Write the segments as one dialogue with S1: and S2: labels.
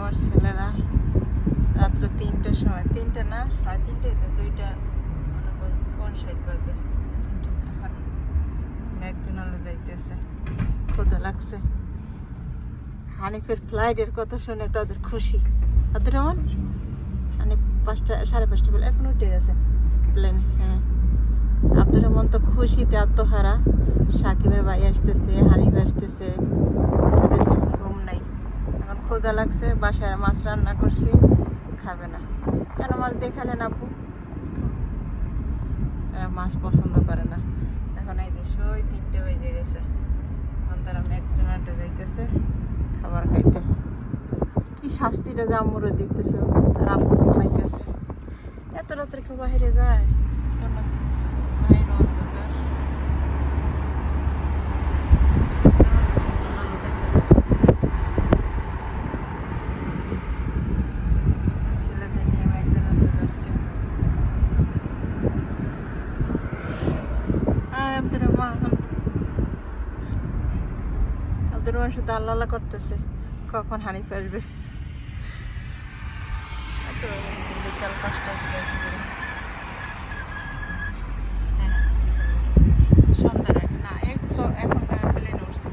S1: আমার ছেলেরা রাত্র 3টার সময়, 3টা না, হয় 3টাই তো, 2টা 59 বাজে এখন ম্যাকডোনাল্ডে যাইতেছে, ক্ষুধা লাগছে। হানিফের ফ্লাইটের কথা শুনে তাদের খুশি। আব্দুর রহমান হানিফ 5টা 5:30 বেলা এখন উঠে গেছে প্লেনে। হ্যাঁ, আব্দুর রহমান তো খুশিতে আত্মহারা। সাকিবের ভাই আসতেছে, হানিফ আসতেছে, তাদের ঘুম নাই। এখন ক্ষুধা লাগছে, বাসায় মাছ রান্না করছি, খাবে না। কেন মাছ দেখালেন আব্বু? এরা মাছ পছন্দ করে না। এখন এই যে 3টে বেজে গেছে, এখন তারা ম্যাকডোনাল্ডে যাইতেছে খাবার খাইতে। কি শাস্তিটা যে আম্মুরও দেখতেছে, আর আব্বু ঘুমাইতেছে। এত রাত্রে কেউ বাইরে যায়? বাইরে অন্ধকার। ছেলেদের নিয়ে ম্যাকডোনাল্ডে যাচ্ছে। আব্দুর রহমান শুধু আল্লাহ করতেছে কখন হানিফ আসবে। বিকাল 5টায় সন্ধ্যার না, এখন প্লেন উঠছে।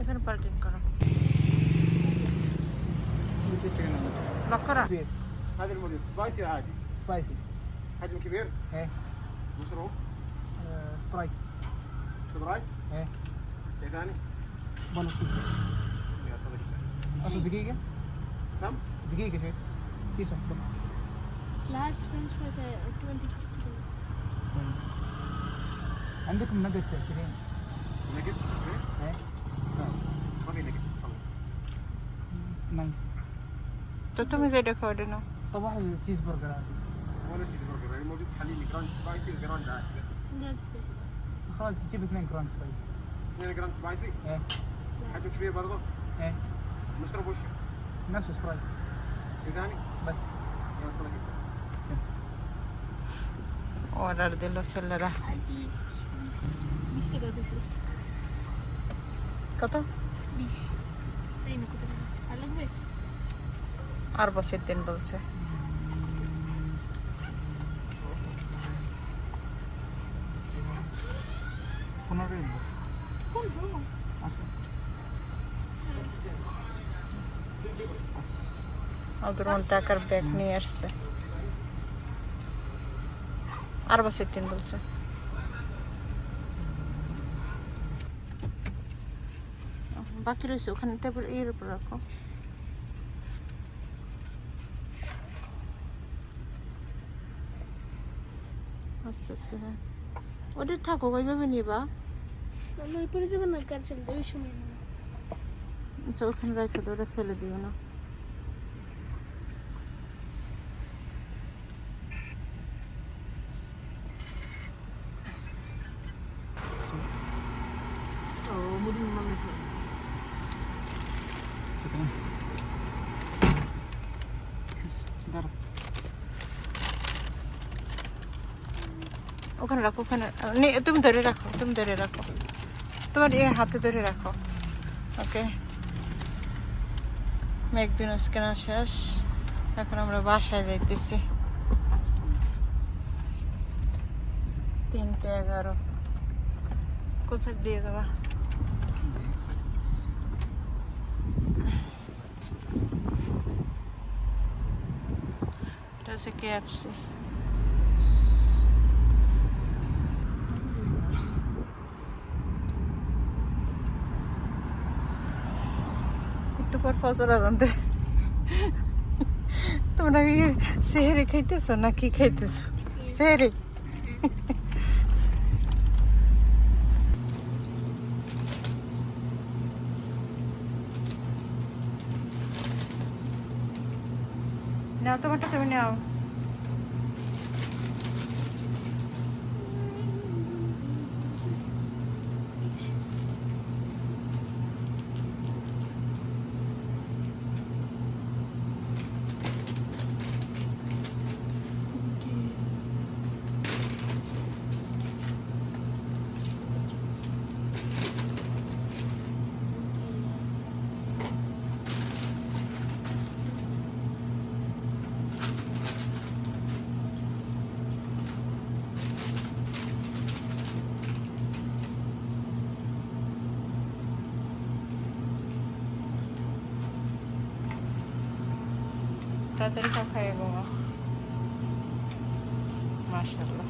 S1: এখানে পার্কিং করো। লক করা।
S2: هذا الموجود سبايسي عادي
S3: سبايسي
S2: حجم كبير
S3: ايه
S2: مشروب
S3: سبرايت
S2: سبرايت
S3: ايه
S2: شيء ثاني
S3: بلو
S2: يا صديقي
S3: اخذ دقيقة
S2: كم؟
S3: دقيقة شيء كيس واحد
S4: Large French fries are 20
S3: عندكم نجتس 20
S2: نجت
S3: ايه
S2: ما في نجت
S3: نايس
S1: তো তুমি যেটা খাও ওটা নাও।
S3: صباح التشيز برجر عادي
S2: ولا شيء برجر يعني موجود حليب جراند سبايسي وجراند عادي بس
S4: That's good.
S3: خلاص تجيب 2 جرام سبايسي
S2: 2 جراند سبايسي
S3: ايه
S2: حجم كبير برضه
S3: ايه
S2: مشروب وش
S3: نفس سبرايت
S2: شيء ثاني
S3: بس
S2: يا صديقي
S1: অর্ডার দিল ছেলেরা।
S4: 20 টাকা দিছি।
S1: কত?
S4: 20 চাই না কত টাকা আর লাগবে?
S1: আর বছর 3 বলছে।
S3: পনেরো
S4: কোন রুম?
S3: আছে
S1: ওদের টাকার ব্যাগ নিয়ে আসছে। আর বছর 3 বলছে। বাকি রয়েছে ওখানে টেবিল এর উপর রাখো। আস্তে আস্তে। হ্যাঁ, ওদের থাকো, ওইভাবে নিবা।
S4: আমরা পরে যাব না, কার চলবে ওই সময় না।
S1: আচ্ছা, ওখানে রেখে দাও, ওটা ফেলে দিও না। ওখানে রাখো, ওখানে তুমি ধরে রাখো, তুমি ধরে রাখো, তোমার হাতে ধরে রাখো। ওকে, ম্যাকডোনাল্ডস কেনা শেষ, এখন আমরা বাসায় যাইতেছি। 3:11 কোথায় দিয়ে যাবা? এটা হচ্ছে KFC। একটু পর ফজর আজান দেবে। তোমরা কি সেহরি খাইতেছো না কি খাইতেছো? সেহরি তোমারটা তুমি নাও। তাড়াতাড়ি খাও, খাইয়ে ঘুমা। মাশাআল্লাহ,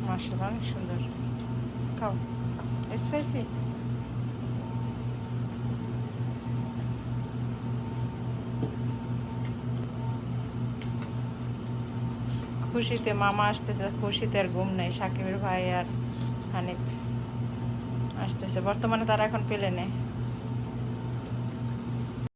S1: মাশাআল্লাহ, অনেক সুন্দর। খাও। স্পাইসি? খুশিতে মামা আসতেছে, খুশিতে আর ঘুম নেই। সাকিবের ভাই আর হানিফ আসতেছে, বর্তমানে তারা এখন প্লেনে।